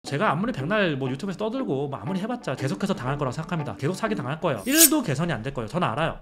제가 아무리 백날 뭐 유튜브에서 떠들고 뭐 아무리 해봤자 계속해서 당할 거라고 생각합니다. 계속 사기 당할 거예요. 1도 개선이 안 될 거예요. 저는 알아요.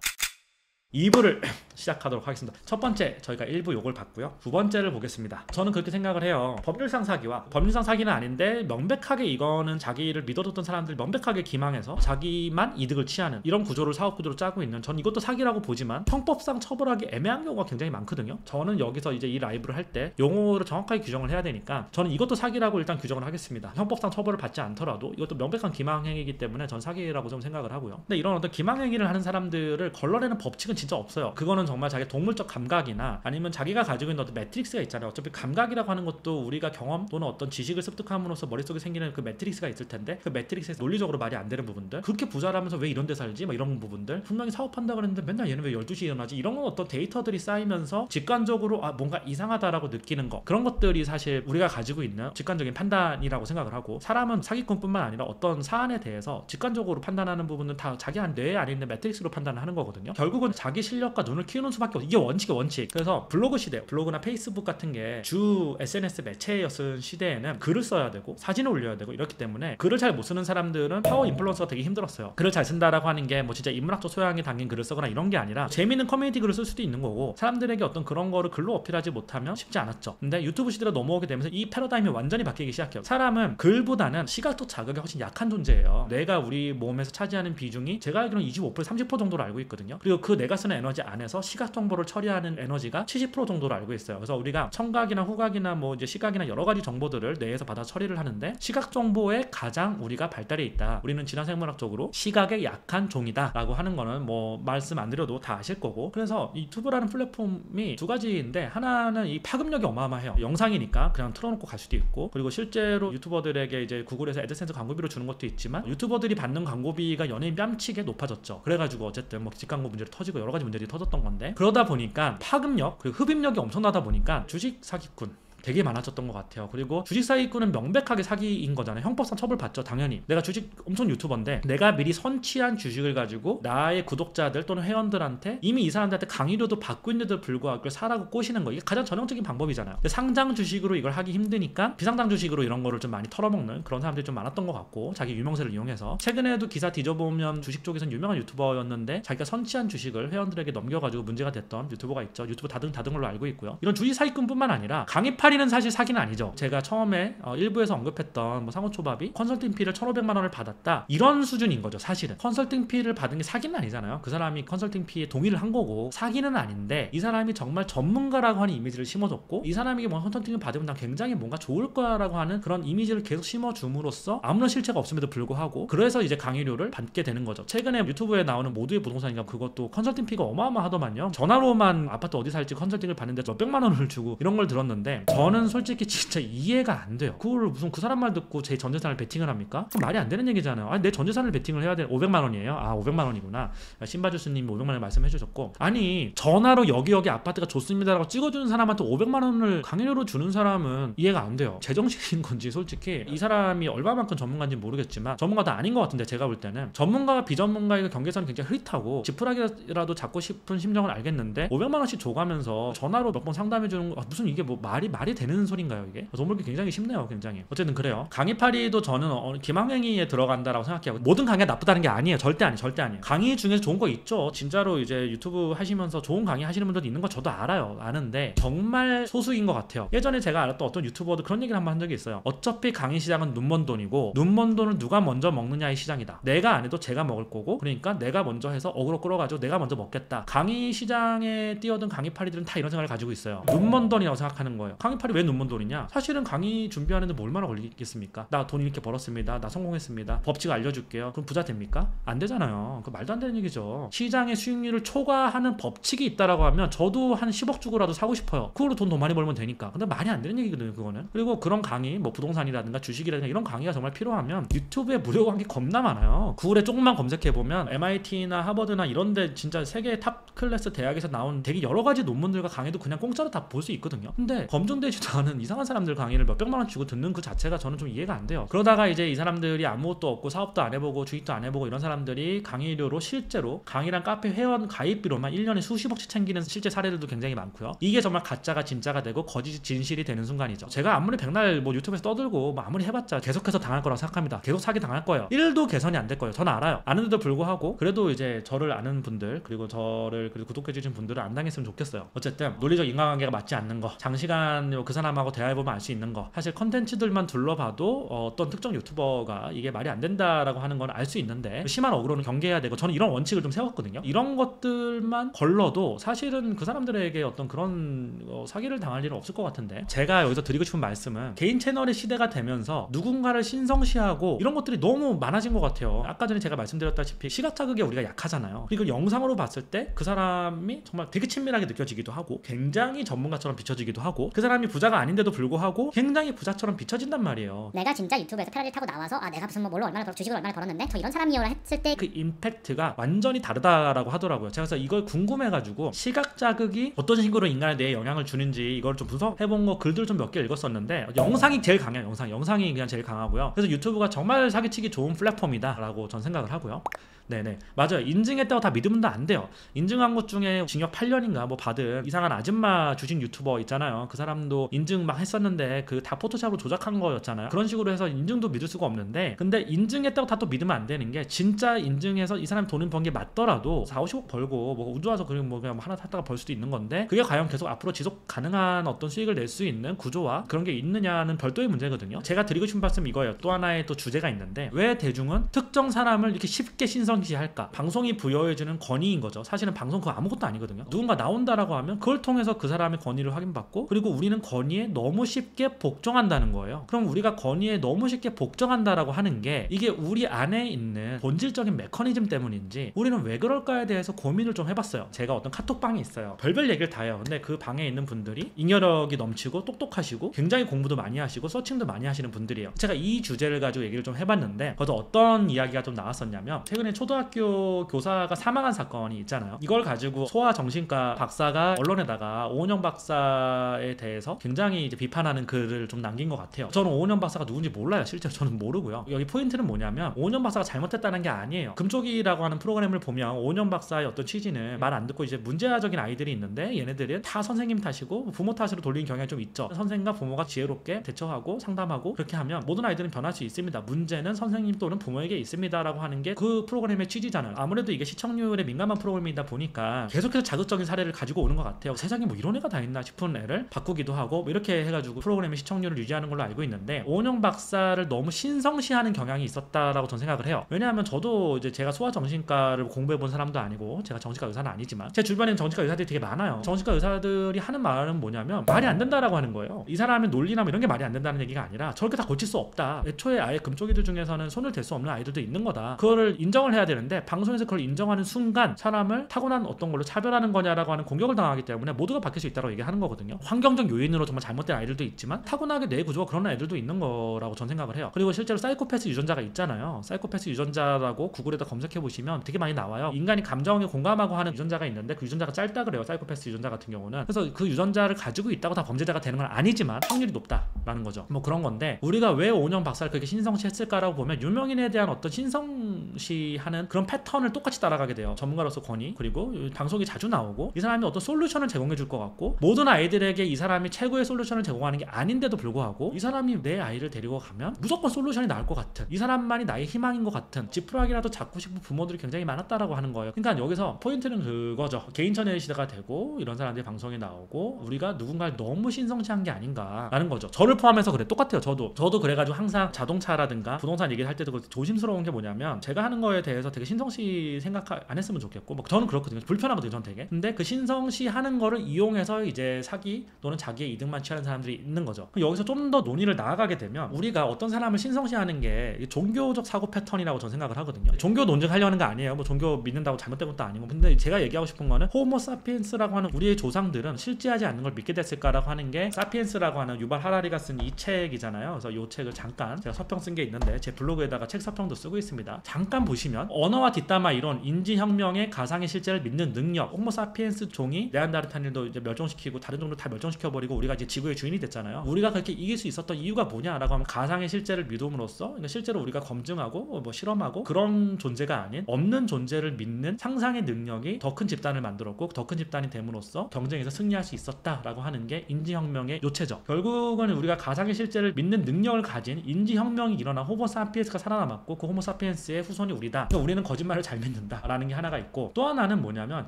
2부를 시작하도록 하겠습니다. 첫 번째 저희가 1부 요걸 봤고요. 두 번째를 보겠습니다. 저는 그렇게 생각을 해요. 법률상 사기와 법률상 사기는 아닌데 명백하게 이거는 자기를 믿어줬던 사람들 명백하게 기망해서 자기만 이득을 취하는 이런 구조를 사업 구조로 짜고 있는, 전 이것도 사기라고 보지만 형법상 처벌하기 애매한 경우가 굉장히 많거든요. 저는 여기서 이제 이 라이브를 할 때 용어를 정확하게 규정을 해야 되니까 저는 이것도 사기라고 일단 규정을 하겠습니다. 형법상 처벌을 받지 않더라도 이것도 명백한 기망행위이기 때문에 전 사기라고 좀 생각을 하고요. 근데 이런 어떤 기망행위를 하는 사람들을 걸러내는 법칙은 진짜 없어요. 그거는 정말 자기 동물적 감각이나 아니면 자기가 가지고 있는 어떤 매트릭스가 있잖아요. 어차피 감각이라고 하는 것도 우리가 경험 또는 어떤 지식을 습득함으로써 머릿속에 생기는 그 매트릭스가 있을 텐데, 그 매트릭스에서 논리적으로 말이 안 되는 부분들, 그렇게 부자라면서 왜 이런 데 살지? 막 이런 부분들, 분명히 사업한다 그랬는데 맨날 얘는 왜 12시에 일어나지? 이런 건 어떤 데이터들이 쌓이면서 직관적으로 뭔가 이상하다라고 느끼는 거, 그런 것들이 사실 우리가 가지고 있는 직관적인 판단이라고 생각을 하고, 사람은 사기꾼뿐만 아니라 어떤 사안에 대해서 직관적으로 판단하는 부분은 다 자기 뇌에 안에 있는 매트릭스로 판단을 하는 거거든요. 결국은 자기 실력과 눈을 키우는 수밖에 없어. 이게 원칙. 그래서 블로그 시대, 블로그나 페이스북 같은 게 주 SNS 매체였던 시대에는 글을 써야 되고 사진을 올려야 되고 이렇기 때문에 글을 잘 못 쓰는 사람들은 파워 인플루언서가 되게 힘들었어요. 글을 잘 쓴다라고 하는 게 뭐 진짜 인문학적 소양이 담긴 글을 쓰거나 이런 게 아니라 재미있는 커뮤니티 글을 쓸 수도 있는 거고, 사람들에게 어떤 그런 거를 글로 어필하지 못하면 쉽지 않았죠. 근데 유튜브 시대로 넘어오게 되면서 이 패러다임이 완전히 바뀌기 시작해요. 사람은 글보다는 시각적 자극이 훨씬 약한 존재예요. 뇌가 우리 몸에서 차지하는 비중이 제가 알기로는 25% 30% 정도로 알고 있거든요. 그리고 그 내가 쓰는 에너지 안에서 시각 정보를 처리하는 에너지가 70% 정도로 알고 있어요. 그래서 우리가 청각이나 후각이나 뭐 이제 시각이나 여러 가지 정보들을 뇌에서 받아 처리를 하는데, 시각 정보에 가장 우리가 발달해 있다. 우리는 진화생물학적으로 시각에 약한 종이다 라고 하는 거는 뭐 말씀 안 드려도 다 아실 거고, 그래서 유튜브라는 플랫폼이 두 가지인데, 하나는 이 파급력이 어마어마해요. 영상이니까 그냥 틀어놓고 갈 수도 있고, 그리고 실제로 유튜버들에게 이제 구글에서 애드센스 광고비로 주는 것도 있지만 유튜버들이 받는 광고비가 연예인 뺨치게 높아졌죠. 그래가지고 어쨌든 뭐 직광고 문제로 터지고 여러 가지 문제들이 터졌던 건데, 그러다 보니까 파급력 그리고 흡입력이 엄청나다 보니까 주식 사기꾼 되게 많아졌던 것 같아요. 그리고 주식 사기꾼은 명백하게 사기인 거잖아요. 형법상 처벌받죠. 당연히 내가 주식 엄청 유튜버인데 내가 미리 선취한 주식을 가지고 나의 구독자들 또는 회원들한테 이미 이 사람들한테 강의료도 받고 있는데도 불구하고 그걸 사라고 꼬시는 거, 이게 가장 전형적인 방법이잖아요. 근데 상장 주식으로 이걸 하기 힘드니까 비상장 주식으로 이런 거를 좀 많이 털어먹는 그런 사람들이 좀 많았던 것 같고, 자기 유명세를 이용해서 최근에도 기사 뒤져보면 주식 쪽에서는 유명한 유튜버였는데 자기가 선취한 주식을 회원들에게 넘겨가지고 문제가 됐던 유튜버가 있죠. 유튜브 다등 걸로 알고 있고요. 이런 주식 사기꾼뿐만 아니라 강의팔 는 사실 사기는 아니죠. 제가 처음에 일부에서 언급했던 뭐 상호초밥이 컨설팅 피를 1,500만 원을 받았다, 이런 수준인 거죠. 사실은 컨설팅 피를 받은 게 사기는 아니잖아요. 그 사람이 컨설팅 피에 동의를 한 거고 사기는 아닌데, 이 사람이 정말 전문가라고 하는 이미지를 심어줬고, 이 사람에게 뭐 컨설팅을 받으면 난 굉장히 뭔가 좋을 거야라고 하는 그런 이미지를 계속 심어줌으로써 아무런 실체가 없음에도 불구하고 그래서 이제 강의료를 받게 되는 거죠. 최근에 유튜브에 나오는 모두의 부동산인가, 그것도 컨설팅 피가 어마어마하더만요. 전화로만 아파트 어디 살지 컨설팅을 받는데 몇백만 원을 주고 이런 걸 들었는데, 저는 솔직히 진짜 이해가 안 돼요. 그걸 무슨 그 사람 말 듣고 제 전재산을 베팅을 합니까? 말이 안 되는 얘기잖아요. 아니, 내 전재산을 베팅을 해야 돼. 500만 원이에요? 아, 500만 원이구나. 신바주스님이 500만 원 말씀해 주셨고, 아니 전화로 여기 아파트가 좋습니다라고 찍어주는 사람한테 500만 원을 강연료로 주는 사람은 이해가 안 돼요. 제정신인 건지 솔직히 이 사람이 얼마만큼 전문가인지 모르겠지만 전문가도 아닌 것 같은데, 제가 볼 때는 전문가와 비전문가의 경계선이 굉장히 흐릿하고 지푸라기라도 잡고 싶은 심정은 알겠는데 500만 원씩 줘가면서 전화로 몇 번 상담해 주는 거, 무슨 이게 뭐 말이 되는 소린가요 이게? 돈 벌기 굉장히 쉽네요. 굉장히. 어쨌든 그래요. 강의팔이도 저는 기망행위에 들어간다라고 생각해요. 모든 강의가 나쁘다는 게 아니에요. 절대 아니에요. 강의 중에서 좋은 거 있죠. 진짜로 이제 유튜브 하시면서 좋은 강의 하시는 분들도 있는 거 저도 아는데 정말 소수인 것 같아요. 예전에 제가 알았던 어떤 유튜버도 그런 얘기를 한번 한 적이 있어요. 어차피 강의 시장은 눈먼 돈이고 눈먼 돈을 누가 먼저 먹느냐의 시장이다. 내가 안 해도 제가 먹을 거고, 그러니까 내가 먼저 해서 어그로 끌어가지고 내가 먼저 먹겠다. 강의 시장에 뛰어든 강의팔이들은 다 이런 생각을 가지고 있어요. 눈먼 돈이라고 생각하는 거예요. 강의팔이 왜 눈먼 돈이냐? 사실은 강의 준비하는데 뭐 얼마나 걸리겠습니까? 나 돈 이렇게 벌었습니다. 나 성공했습니다. 법칙 알려줄게요. 그럼 부자 됩니까? 안 되잖아요. 그 말도 안 되는 얘기죠. 시장의 수익률을 초과하는 법칙이 있다라고 하면 저도 한 10억 주고라도 사고 싶어요. 그걸로 돈 더 많이 벌면 되니까. 근데 말이 안 되는 얘기거든요, 그거는. 그리고 그런 강의, 뭐 부동산이라든가 주식이라든가 이런 강의가 정말 필요하면 유튜브에 무료 강의 겁나 많아요. 구글에 조금만 검색해보면 MIT나 하버드나 이런데 진짜 세계 탑 클래스 대학에서 나온 되게 여러 가지 논문들과 강의도 그냥 공짜로 다 볼 수 있거든요. 근데 검증된 되지도 않은 이상한 사람들 강의를 몇백만 원 주고 듣는 그 자체가 저는 좀 이해가 안 돼요. 그러다가 이제 이 사람들이 아무것도 없고 사업도 안 해보고 주식도 안 해보고 이런 사람들이 강의료로 실제로 강의랑 카페 회원 가입비로만 1년에 수십억씩 챙기는 실제 사례들도 굉장히 많고요. 이게 정말 가짜가 진짜가 되고 거짓이 진실이 되는 순간이죠. 제가 아무리 백날 뭐 유튜브에서 떠들고 뭐 아무리 해봤자 계속해서 당할 거라고 생각합니다. 계속 사기 당할 거예요. 1도 개선이 안 될 거예요. 저는 알아요. 아는데도 불구하고 그래도 이제 저를 아는 분들 그리고 저를 그리고 구독해주신 분들은 안 당했으면 좋겠어요. 어쨌든 논리적 인간관계가 맞지 않는 거, 장시간 그 사람하고 대화해보면 알 수 있는 거, 사실 컨텐츠들만 둘러봐도 어떤 특정 유튜버가 이게 말이 안 된다라고 하는 건 알 수 있는데 심한 어그로는 경계해야 되고 저는 이런 원칙을 좀 세웠거든요. 이런 것들만 걸러도 사실은 그 사람들에게 어떤 그런 사기를 당할 일은 없을 것 같은데, 제가 여기서 드리고 싶은 말씀은 개인 채널의 시대가 되면서 누군가를 신성시하고 이런 것들이 너무 많아진 것 같아요. 아까 전에 제가 말씀드렸다시피 시각 자극에 우리가 약하잖아요. 그리고 영상으로 봤을 때 그 사람이 정말 되게 친밀하게 느껴지기도 하고 굉장히 전문가처럼 비춰지기도 하고 그 사람이 부자가 아닌데도 불구하고 굉장히 부자처럼 비춰진단 말이에요. 내가 진짜 유튜브에서 페라리 타고 나와서 내가 무슨 뭘로 얼마나 주식을 얼마나 벌었는데 저 이런 사람이요라 했을 때 그 임팩트가 완전히 다르다라고 하더라고요. 제가 그래서 이걸 궁금해가지고 시각 자극이 어떤 식으로 인간에 대해 영향을 주는지 이걸 좀 분석해본 거 글들 좀 몇 개 읽었었는데 영상이 제일 강해요. 영상이 그냥 제일 강하고요. 그래서 유튜브가 정말 사기치기 좋은 플랫폼이다라고 전 생각을 하고요. 네네 맞아요. 인증했다고 다 믿으면 안 돼요. 인증한 것 중에 징역 8년인가 뭐 받은 이상한 아줌마 주식 유튜버 있잖아요. 그 사람도 인증 막 했었는데 그 다 포토샵으로 조작한 거였잖아요. 그런 식으로 해서 인증도 믿을 수가 없는데, 근데 인증했다고 다 또 믿으면 안 되는 게 진짜 인증해서 이 사람이 돈을 번 게 맞더라도 4, 50억 벌고 뭐 우주 와서 그냥 뭐 하나 샀다가 벌 수도 있는 건데 그게 과연 계속 앞으로 지속 가능한 어떤 수익을 낼 수 있는 구조와 그런 게 있느냐는 별도의 문제거든요. 제가 드리고 싶은 말씀 이거예요. 또 하나의 또 주제가 있는데 왜 대중은 특정 사람을 이렇게 쉽게 신성시할까? 방송이 부여해주는 권위인 거죠. 사실은 방송 그거 아무것도 아니거든요. 누군가 나온다라고 하면 그걸 통해서 그 사람의 권위를 확인받고 그리고 우리는 권위에 너무 쉽게 복종한다는 거예요. 그럼 우리가 권위에 너무 쉽게 복종한다라고 하는 게 이게 우리 안에 있는 본질적인 메커니즘 때문인지 우리는 왜 그럴까에 대해서 고민을 좀 해봤어요. 제가 어떤 카톡방이 있어요. 별별 얘기를 다 해요. 근데 그 방에 있는 분들이 잉여력이 넘치고 똑똑하시고 굉장히 공부도 많이 하시고 서칭도 많이 하시는 분들이에요. 제가 이 주제를 가지고 얘기를 좀 해봤는데 거기서 어떤 이야기가 좀 나왔었냐면 최근에 초등학교 교사가 사망한 사건이 있잖아요. 이걸 가지고 소아정신과 박사가 언론에다가 오은영 박사에 대해서 굉장히 이제 비판하는 글을 좀 남긴 것 같아요. 저는 오은영 박사가 누군지 몰라요. 실제로 저는 모르고요. 여기 포인트는 뭐냐면 오은영 박사가 잘못했다는 게 아니에요. 금쪽이라고 하는 프로그램을 보면 오은영 박사의 어떤 취지는 말 안 듣고 이제 문제아적인 아이들이 있는데 얘네들은 다 선생님 탓이고 부모 탓으로 돌리는 경향이 좀 있죠. 선생님과 부모가 지혜롭게 대처하고 상담하고 그렇게 하면 모든 아이들은 변할 수 있습니다. 문제는 선생님 또는 부모에게 있습니다 라고 하는 게 그 프로그램의 취지잖아요. 아무래도 이게 시청률에 민감한 프로그램이다 보니까 계속해서 자극적인 사례를 가지고 오는 것 같아요. 세상에 뭐 이런 애가 다 있나 싶은 애를 바꾸기도 하고 뭐 이렇게 해가지고 프로그램의 시청률을 유지하는 걸로 알고 있는데 오은영 박사를 너무 신성시하는 경향이 있었다라고 저는 생각을 해요. 왜냐하면 저도 이제 제가 소아정신과를 공부해본 사람도 아니고 제가 정신과 의사는 아니지만 제 주변에는 정신과 의사들이 되게 많아요. 정신과 의사들이 하는 말은 뭐냐면 말이 안 된다라고 하는 거예요. 이 사람의 논리나 뭐 이런 게 말이 안 된다는 얘기가 아니라 저렇게 다 고칠 수 없다. 애초에 아예 금쪽이들 중에서는 손을 댈 수 없는 아이들도 있는 거다. 그거를 인정을 해야 되는데 방송에서 그걸 인정하는 순간 사람을 타고난 어떤 걸로 차별하는 거냐라고 하는 공격을 당하기 때문에 모두가 바뀔 수 있다고 얘기하는 거거든요. 환경적 요인으로 정말 잘못된 아이들도 있지만 타고나게 뇌 구조가 그런 애들도 있는 거라고 전 생각을 해요. 그리고 실제로 사이코패스 유전자가 있잖아요. 사이코패스 유전자라고 구글에다 검색해 보시면 되게 많이 나와요. 인간이 감정에 공감하고 하는 유전자가 있는데 그 유전자가 짧다 그래요. 사이코패스 유전자 같은 경우는. 그래서 그 유전자를 가지고 있다고 다 범죄자가 되는 건 아니지만 확률이 높다라는 거죠. 뭐 그런 건데 우리가 왜 오은영 박사를 그렇게 신성시했을까라고 보면 유명인에 대한 어떤 신성시하는 그런 패턴을 똑같이 따라가게 돼요. 전문가로서 권위 그리고 방송이 자주 나오고 이 사람이 어떤 솔루션을 제공해 줄 것 같고 모든 아이들에게 이 사람이 최고의 솔루션을 제공하는 게 아닌데도 불구하고 이 사람이 내 아이를 데리고 가면 무조건 솔루션이 나올 것 같은 이 사람만이 나의 희망인 것 같은 지푸라기라도 잡고 싶은 부모들이 굉장히 많았다라고 하는 거예요. 그러니까 여기서 포인트는 그거죠. 개인 천연의 시대가 되고 이런 사람들이 방송에 나오고 우리가 누군가를 너무 신성시한 게 아닌가라는 거죠. 저를 포함해서 그래. 똑같아요. 저도 그래가지고 항상 자동차라든가 부동산 얘기를 할 때도 조심스러운 게 뭐냐면 제가 하는 거에 대해서 되게 신성시 생각 안 했으면 좋겠고 뭐 저는 그렇거든요. 불편하거든요. 전 되게. 근데 그 신성시 하는 거를 이용해서 이제 사기 또는 자기의 이득만 취하는 사람들이 있는 거죠. 여기서 좀 더 논의를 나아가게 되면 우리가 어떤 사람을 신성시하는 게 종교적 사고 패턴이라고 저는 생각을 하거든요. 종교 논증하려는 거 아니에요. 뭐 종교 믿는다고 잘못된 것도 아니고. 근데 제가 얘기하고 싶은 거는 호모 사피엔스라고 하는 우리의 조상들은 실제하지 않는 걸 믿게 됐을까라고 하는 게 사피엔스라고 하는 유발 하라리가 쓴 이 책이잖아요. 그래서 이 책을 잠깐 제가 서평 쓴 게 있는데 제 블로그에다가 책 서평도 쓰고 있습니다. 잠깐 보시면 언어와 뒷담화 이론, 인지혁명의 가상의 실제를 믿는 능력, 호모 사피엔스 종이 네안데르탈인도 이제 멸종시키고 다른 종도 다 멸종시켜버리고 우리가 이제 지구의 주인이 됐잖아요. 우리가 그렇게 이길 수 있었던 이유가 뭐냐라고 하면 가상의 실제를 믿음으로써, 그러니까 실제로 우리가 검증하고 뭐 실험하고 그런 존재가 아닌 없는 존재를 믿는 상상의 능력이 더 큰 집단을 만들었고 더 큰 집단이 됨으로써 경쟁에서 승리할 수 있었다라고 하는 게 인지혁명의 요체죠. 결국은 우리가 가상의 실제를 믿는 능력을 가진 인지혁명이 일어난 호모사피엔스가 살아남았고 그 호모사피엔스의 후손이 우리다. 그러니까 우리는 거짓말을 잘 믿는다라는 게 하나가 있고, 또 하나는 뭐냐면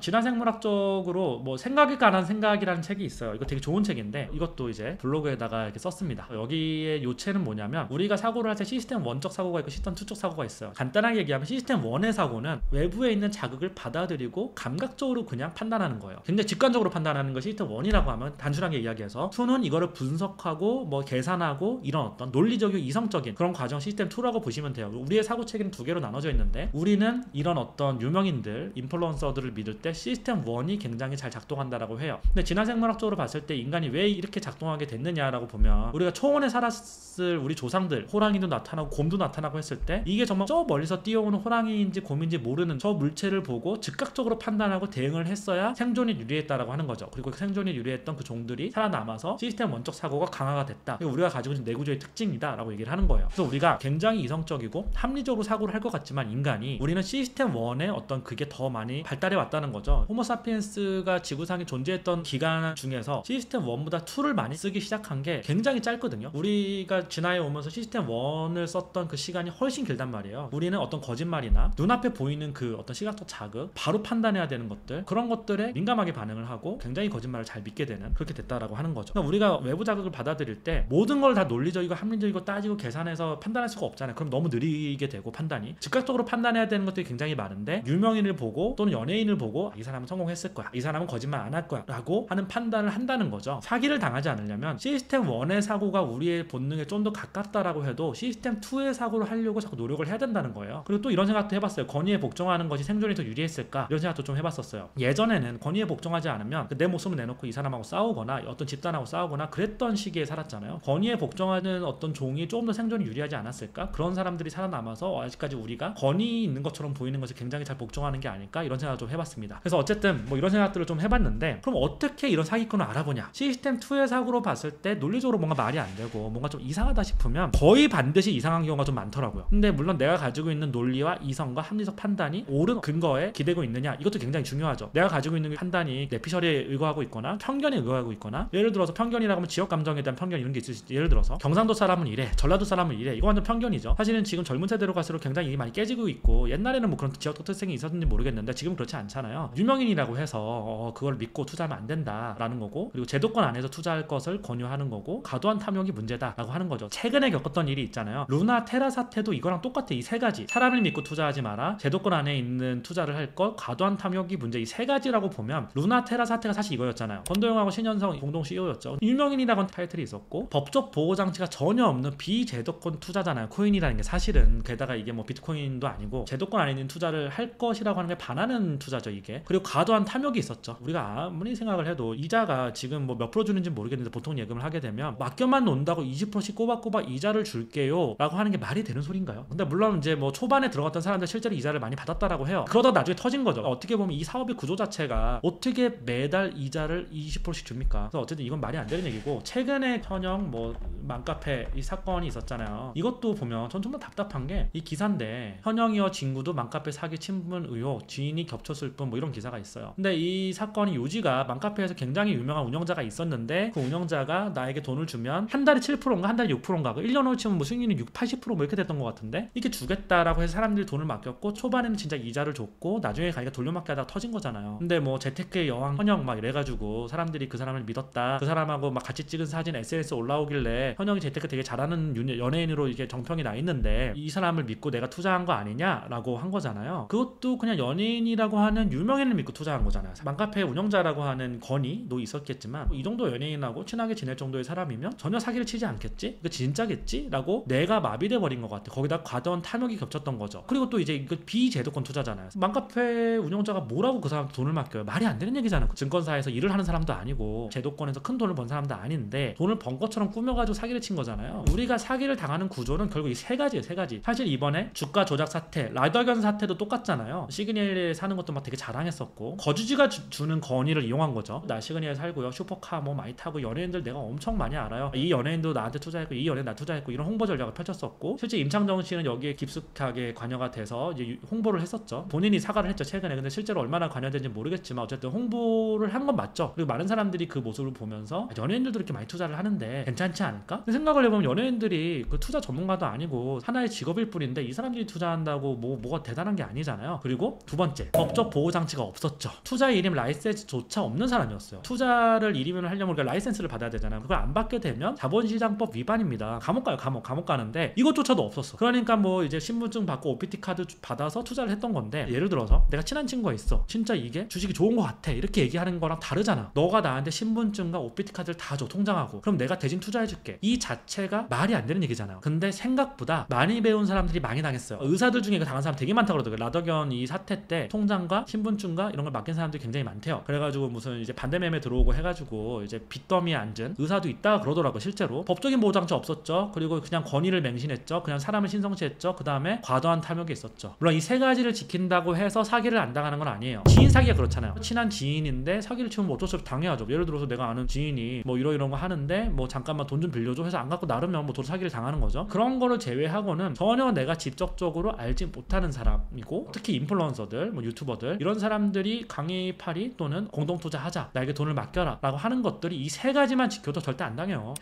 진화생물학적으로 뭐 생각에 관한 생각이라는 책이 있어요. 이거 되게 좋은 책인데 이것도 이제 블로그에다가 이렇게 썼습니다. 여기에 요체는 뭐냐면 우리가 사고를 할 때 시스템 1적 사고가 있고 시스템 2적 사고가 있어요. 간단하게 얘기하면 시스템 1의 사고는 외부에 있는 자극을 받아들이고 감각적으로 그냥 판단하는 거예요. 굉장히 직관적으로 판단하는 것이 시스템 1이라고 하면 단순하게 이야기해서 2는 이거를 분석하고 뭐 계산하고 이런 어떤 논리적이고 이성적인 그런 과정 시스템 2라고 보시면 돼요. 우리의 사고 체계는 두 개로 나눠져 있는데 우리는 이런 어떤 유명인들, 인플루언서들을 믿을 때 시스템 1이 굉장히 잘 작동한다라고 해요. 근데 진화생물학적으로 봤을 때 인간이 왜 이렇게 작동하게 됐느냐라고 보면 우리가 초원에 살았을 우리 조상들, 호랑이도 나타나고 곰도 나타나고 했을 때 이게 정말 저 멀리서 뛰어오는 호랑이인지 곰인지 모르는 저 물체를 보고 즉각적으로 판단하고 대응을 했어야 생존이 유리했다라고 하는 거죠. 그리고 생존이 유리했던 그 종들이 살아남아서 시스템 1적 사고가 강화가 됐다. 이게 우리가 가지고 있는 내구조의 특징이다 라고 얘기를 하는 거예요. 그래서 우리가 굉장히 이성적이고 합리적으로 사고를 할 것 같지만 인간이 우리는 시스템 1의 어떤 그게 더 많이 발달해 왔다는 거죠. 호모사피엔스가 지구상에 존재했던 기간 중에서 시스템 1보다 2를 많이 쓰기 시작한 게 굉장히 짧거든요. 우리가 진화해 오면서 시스템 1을 썼던 그 시간이 훨씬 길단 말이에요. 우리는 어떤 거짓말이나 눈앞에 보이는 그 어떤 시각적 자극, 바로 판단해야 되는 것들, 그런 것들에 민감하게 반응을 하고 굉장히 거짓말을 잘 믿게 되는, 그렇게 됐다라고 하는 거죠. 그러니까 우리가 외부 자극을 받아들일 때 모든 걸 다 논리적이고 합리적이고 따지고 계산해서 판단할 수가 없잖아요. 그럼 너무 느리게 되고 판단이 즉각적으로 판단해야 되는 것들이 굉장히 많은데 유명인을 보고 또는 연예인을 보고 이 사람은 성공했을 거야, 이 사람은 거짓말 안 할 거야 라고 하는 판단을 한다는 거죠. 사기를 당하지 않으려면 시스템 1의 사고가 우리의 본능에 좀 더 가깝다라고 해도 시스템 2의 사고를 하려고 자꾸 노력을 해야 된다는 거예요. 그리고 또 이런 생각도 해봤어요. 권위에 복종하는 것이 생존이 더 유리했을까, 이런 생각도 좀 해봤었어요. 예전에는 권위에 복종하지 않으면 내 목숨을 내놓고 이 사람하고 싸우거나 어떤 집단하고 싸우거나 그랬던 시기에 살았잖아요. 권위에 복종하는 어떤 종이 조금 더 생존이 유리하지 않았을까? 그런 사람들이 살아남아서 아직까지 우리가 권위 있는 것처럼 보이는 것을 굉장히 잘 복종하는 게 아닐까, 이런 생각을 좀 해봤습니다. 그래서 어쨌든 뭐 이런 생각들을 좀 해봤는데, 그럼 어떻게 이런 사기꾼을 알아보냐? 시스템 2의 사고로 봤을 때 논리적으로 뭔가 말이 안 되고 뭔가 좀 이상하다 싶으면 거의 반드시 이상한 경우가 좀 많더라고요. 근데 물론 내가 가지고 있는 논리와 이성과 합리적 판단이 옳은 근거에 기대고 있느냐, 이것도 굉장히 중요하죠. 내가 가지고 있는 판단이 내피셜에 의거하고 있거나 편견에 의거하고 있거나, 예를 들어서 편견이라고 하면 지역 감정에 대한 편견 이런 게 있을 수 있지. 예를 들어서 경상도 사람은 이래, 전라도 사람은 이래, 이거 완전 편견이죠. 사실은 지금 젊은 세대로 갈수록 굉장히 이게 많이 깨지고 있고, 옛날에는 뭐 그런 지역적 특성이 있었는지 모르겠는데 지금 그렇지 않잖아요. 유명인이라고 해서 그걸 믿고 투자하면 안 된다라는 거고, 그리고 제도권 안에서 투자할 것을 권유하는 거고, 과도한 탐욕이 문제다라고 하는 거죠. 최근에 겪었던 일이 있잖아요. 루나 테라 사태도 이거랑 똑같아. 이 세 가지, 사람을 믿고 투자하지 마라, 제도권 안에 있는 투자를 할 것, 과도한 탐욕이 문제, 이 세 가지라고 보면 루나 테라 사태가 사실 이거였잖아요. 권도영하고 신현성 공동 CEO였죠. 유명인이라고 타이틀이 있었고 법적 보호 장치가 전혀 없는 비제도권 투자잖아요. 코인이라는 게 사실은. 게다가 이게 뭐 비트코인도 아니고 제도권 안에 있는 투자를 할 것이라고 하는 게 반하는 투자죠, 이게. 그리고 과도한 탐욕이 있었죠. 우리가 아무리 생각을 해도 이자가 지금 뭐 몇 프로 주는지 모르겠는데 보통 예금을 하게 되면 맡겨만 논다고 20%씩 꼬박꼬박 이자를 줄게요 라고 하는 게 말이 되는 소린가요? 근데 물론 이제 뭐 초반에 들어갔던 사람들 실제로 이자를 많이 받았다라고 해요. 그러다 나중에 터진 거죠. 어떻게 보면 이 사업의 구조 자체가 어떻게 매달 이자를 20%씩 줍니까? 그래서 어쨌든 이건 말이 안 되는 얘기고, 최근에 현역 뭐 맘카페 이 사건이 있었잖아요. 이것도 보면 전 정말 답답한 게, 이 기사인데 현역이어 친구도 맘카페 사기 친분 의혹, 지인이 겹쳤을 뿐, 뭐 이런 기사가 있어요. 근데 이 사건이 요지가 맘카페에서 굉장히 유명한 운영자가 있었는데 그 운영자가 나에게 돈을 주면 한 달에 7%인가 한 달에 6%인가 1년 후에 치면 뭐 수익률이 80% 뭐 이렇게 됐던 것 같은데, 이렇게 주겠다라고 해서 사람들이 돈을 맡겼고 초반에는 진짜 이자를 줬고 나중에 가니까 돌려막기 하다가 터진 거잖아요. 근데 뭐 재테크의 여왕 현역 막 이래가지고 사람들이 그 사람을 믿었다, 그 사람하고 막 같이 찍은 사진 SNS 올라오길래 현역이 재테크 되게 잘하는 연예인으로 이게 정평이 나 있는데 이 사람을 믿고 내가 투자한 거 아니냐라고 한 거잖아요. 그것도 그냥 연예인이라고 하는 유명인을 믿고 투자한 거잖아요. 맘카페 운영자라고 하는 건의도 있었겠지만 이 정도 연예인하고 친하게 지낼 정도의 사람이면 전혀 사기를 치지 않겠지? 이거 진짜겠지? 라고 내가 마비돼 버린 것 같아. 거기다 과도한 탐욕이 겹쳤던 거죠. 그리고 또 이제 이거 비제도권 투자잖아요. 맘카페 운영자가 뭐라고 그 사람 돈을 맡겨요? 말이 안 되는 얘기잖아요. 증권사에서 일을 하는 사람도 아니고 제도권에서 큰 돈을 번 사람도 아닌데 돈을 번 것처럼 꾸며가지고 사기를 친 거잖아요. 우리가 사기를 당하는 구조는 결국 이 세 가지예요. 세 가지. 사실 이번에 주가 조작 사태, 라더견 사태도 똑같잖아요. 시그니엘에 사는 것도 막 되게 자랑했었고 거주지가 주는 건의를 이용한 거죠. 나 시그니엘 살고요, 슈퍼카 뭐 너무 많이 타고 연예인들 내가 엄청 많이 알아요. 이 연예인도 나한테 투자했고 이 연예인 나 투자했고 이런 홍보 전략을 펼쳤었고 실제 임창정 씨는 여기에 깊숙하게 관여가 돼서 이제 홍보를 했었죠. 본인이 사과를 했죠 최근에. 근데 실제로 얼마나 관여된지 모르겠지만 어쨌든 홍보를 한 건 맞죠. 그리고 많은 사람들이 그 모습을 보면서 연예인들도 이렇게 많이 투자를 하는데 괜찮지 않을까? 근데 생각을 해보면 연예인들이 그 투자 전문가도 아니고 하나의 직업일 뿐인데 이 사람들이 투자한다고 뭐가 대단한 게 아니잖아요. 그리고 두 번째, 법적 보호 장치가 없었죠. 투자 일임 라이센스조차 없는 사람이었어요. 투자를 일임을 하려면 우리가 라이센스를 받아야 되잖아요. 그걸 안 받게 되면 자본시장법 위반입니다. 감옥 가요. 감옥 가는데 이것조차도 없었어. 그러니까 뭐 이제 신분증 받고 OPT 카드 받아서 투자를 했던 건데, 예를 들어서 내가 친한 친구가 있어. 진짜 이게 주식이 좋은 것 같아 이렇게 얘기하는 거랑 다르잖아. 너가 나한테 신분증과 OPT 카드를 다 줘, 통장하고. 그럼 내가 대신 투자해줄게. 이 자체가 말이 안 되는 얘기잖아요. 근데 생각보다 많이 배운 사람들이 많이 당했어요. 의사들 중에 당한 사람 되게 많다고 그러더라고요. 라더견 이 사태 때 통장과 신분증과 이런 걸 맡긴 사람들이 굉장히 많대요. 그래가지고 무슨 이제 반대매매 들어오고 해가지고 이제 빚더미에 앉은 의사도 있다 그러더라고요. 실제로 법적인 보호장치 없었죠. 그리고 그냥 권위를 맹신했죠. 그냥 사람을 신성시했죠. 그 다음에 과도한 탐욕이 있었죠. 물론 이 세 가지를 지킨다고 해서 사기를 안 당하는 건 아니에요. 지인 사기가 그렇잖아요. 친한 지인인데 사기를 치면 뭐 어쩔 수 없이 당해야죠. 예를 들어서 내가 아는 지인이 뭐 이런 거 하는데 뭐 잠깐만 돈 좀 빌려줘 해서 안 갖고 나르면 뭐 돈 사기를 당하는 거죠. 그런 거를 제외하고는 전혀 내가 직접적으로 알지 못하는 사람이고, 특히 인플루언서들, 뭐 유튜버들 이런 사람들이 강의 파리 또는 공동 투자하자, 나에게 돈을 맡겨라 라고 하는 것들이 이 세 가지만 지켜도 절대 안 당해요.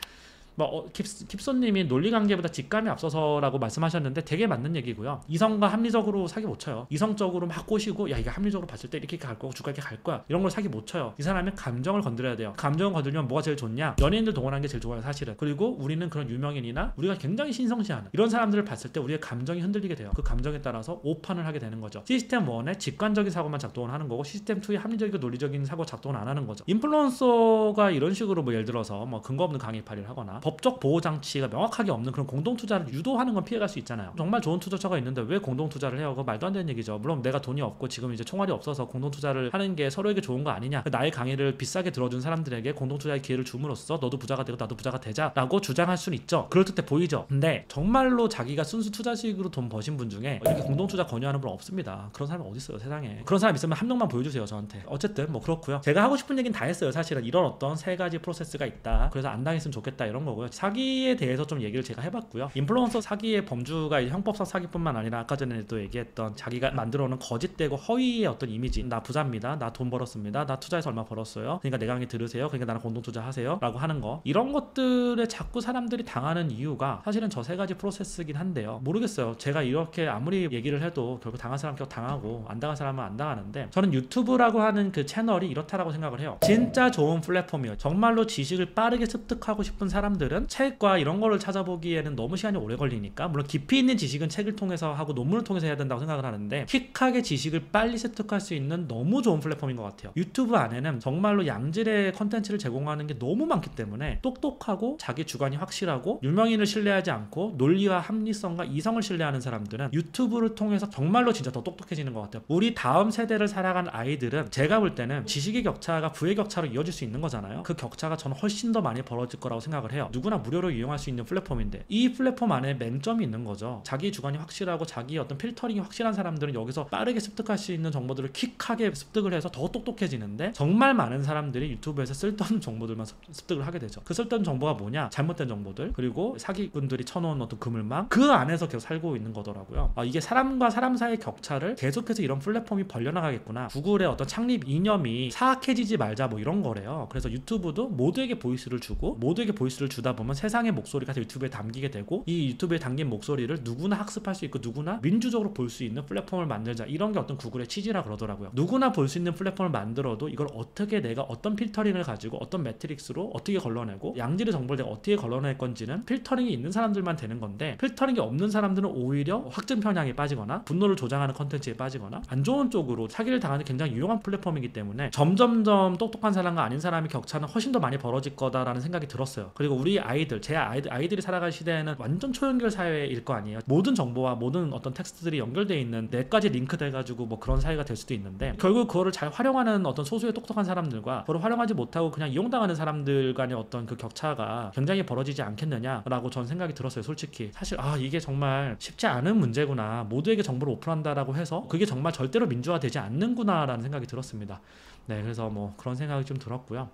깁손님이 논리관계보다 직감이 앞서서라고 말씀하셨는데 되게 맞는 얘기고요. 이성과 합리적으로 사기 못 쳐요. 이성적으로 막 꼬시고 야 이게 합리적으로 봤을 때 이렇게 갈 거고 주가 이렇게 갈 거야 이런 걸 사기 못 쳐요. 이 사람의 감정을 건드려야 돼요. 감정을 건드리면 뭐가 제일 좋냐? 연예인들 동원하는 게 제일 좋아요 사실은. 그리고 우리는 그런 유명인이나 우리가 굉장히 신성시하는 이런 사람들을 봤을 때 우리의 감정이 흔들리게 돼요. 그 감정에 따라서 오판을 하게 되는 거죠. 시스템 1의 직관적인 사고만 작동을 하는 거고, 시스템 2의 합리적이고 논리적인 사고 작동을 안 하는 거죠. 인플루언서가 이런 식으로 뭐 예를 들어서 뭐 근거 없는 강의 파리를 하거나 법적 보호 장치가 명확하게 없는 그런 공동 투자를 유도하는 건 피해갈 수 있잖아요. 정말 좋은 투자처가 있는데 왜 공동 투자를 해요? 그거 말도 안 되는 얘기죠. 물론 내가 돈이 없고 지금 이제 총알이 없어서 공동 투자를 하는 게 서로에게 좋은 거 아니냐. 나의 강의를 비싸게 들어준 사람들에게 공동 투자의 기회를 줌으로써 너도 부자가 되고 나도 부자가 되자라고 주장할 수는 있죠. 그럴듯해 보이죠. 근데 정말로 자기가 순수 투자식으로 돈 버신 분 중에 이렇게 공동 투자 권유하는 분 없습니다. 그런 사람이 어디 있어요 세상에. 그런 사람 있으면 한 명만 보여주세요 저한테. 어쨌든 뭐 그렇고요. 제가 하고 싶은 얘기는 다 했어요 사실은. 이런 어떤 세 가지 프로세스가 있다. 그래서 안 당했으면 좋겠다 이런 거고요. 사기에 대해서 좀 얘기를 제가 해봤고요. 인플루언서 사기의 범주가 형법상 사기뿐만 아니라 아까 전에도 얘기했던 자기가 만들어놓은 거짓되고 허위의 어떤 이미지. 나 부자입니다. 나 돈 벌었습니다. 나 투자해서 얼마 벌었어요. 그러니까 내 강의 들으세요. 그러니까 나랑 공동 투자하세요 라고 하는 거. 이런 것들에 자꾸 사람들이 당하는 이유가 사실은 저 세 가지 프로세스긴 한데요. 모르겠어요. 제가 이렇게 아무리 얘기를 해도 결국 당한 사람 격 당하고 안 당한 사람은 안 당하는데, 저는 유튜브라고 하는 그 채널이 이렇다라고 생각을 해요. 진짜 좋은 플랫폼이에요. 정말로 지식을 빠르게 습득하고 싶은 사람들은 책과 이런 거를 찾아보기에는 너무 시간이 오래 걸리니까, 물론 깊이 있는 지식은 책을 통해서 하고 논문을 통해서 해야 된다고 생각을 하는데, 퀵하게 지식을 빨리 습득할 수 있는 너무 좋은 플랫폼인 것 같아요. 유튜브 안에는 정말로 양질의 컨텐츠를 제공하는 게 너무 많기 때문에 똑똑하고 자기 주관이 확실하고 유명인을 신뢰하지 않고 논리와 합리성과 이성을 신뢰하는 사람들은 유튜브를 통해서 정말로 진짜 더 똑똑해지는 것 같아요. 우리 다음 세대를 살아간 아이들은 제가 볼 때는 지식의 격차가 부의 격차로 이어질 수 있는 거잖아요. 그 격차가 저는 훨씬 더 많이 벌어질 거라고 생각을 해요. 누구나 무료로 이용할 수 있는 플랫폼인데 이 플랫폼 안에 맹점이 있는 거죠. 자기 주관이 확실하고 자기 어떤 필터링이 확실한 사람들은 여기서 빠르게 습득할 수 있는 정보들을 퀵하게 습득을 해서 더 똑똑해지는데, 정말 많은 사람들이 유튜브에서 쓸데없는 정보들만 습득을 하게 되죠. 그 쓸데없는 정보가 뭐냐? 잘못된 정보들, 그리고 사기꾼들이 쳐놓은 어떤 그물망, 그 안에서 계속 살고 있는 거더라고요. 이게 사람과 사람 사이의 격차를 계속해서 이런 플랫폼이 벌려나가겠구나. 구글의 어떤 창립 이념이 사악해지지 말자 뭐 이런 거래요. 그래서 유튜브도 모두에게 보이스를 주고, 모두에게 보이스를 주다 보면 세상의 목소리가 유튜브에 담기게 되고, 이 유튜브에 담긴 목소리를 누구나 학습할 수 있고 누구나 민주적으로 볼 수 있는 플랫폼을 만들자, 이런 게 어떤 구글의 취지라 그러더라고요. 누구나 볼 수 있는 플랫폼을 만들어도 이걸 어떻게 내가 어떤 필터링을 가지고 어떤 매트릭스로 어떻게 걸러내고 양질의 정보를 내가 어떻게 걸러낼 건지는 필터링이 있는 사람들만 되는 건데, 필터링이 없는 사람들은 오히려 확증 편향에 빠지거나 분노를 조장하는 컨텐츠에 빠지거나 안 좋은 쪽으로 사기를 당하는 굉장히 유용한 플랫폼이기 때문에 점점점 똑똑한 사람과 아닌 사람의 격차는 훨씬 더 많이 벌어질 거다라는 생각이 들었어요. 그리고 우리 아이들, 제 아이들이 살아갈 시대에는 완전 초연결 사회일 거 아니에요. 모든 정보와 모든 어떤 텍스트들이 연결되어 있는 넷까지 링크돼가지고 뭐 그런 사회가 될 수도 있는데, 결국 그거를 잘 활용하는 어떤 소수의 똑똑한 사람들과 그걸 활용하지 못하고 그냥 이용당하는 사람들 간의 어떤 그 격차가 굉장히 벌어지지 않겠느냐라고 전 생각이 들었어요. 솔직히 사실 이게 정말 쉽지 않은 문제구나, 모두에게 정보를 오픈한다라고 해서 그게 정말 절대로 민주화되지 않는구나 라는 생각이 들었습니다. 네, 그래서 뭐 그런 생각이 좀 들었고요.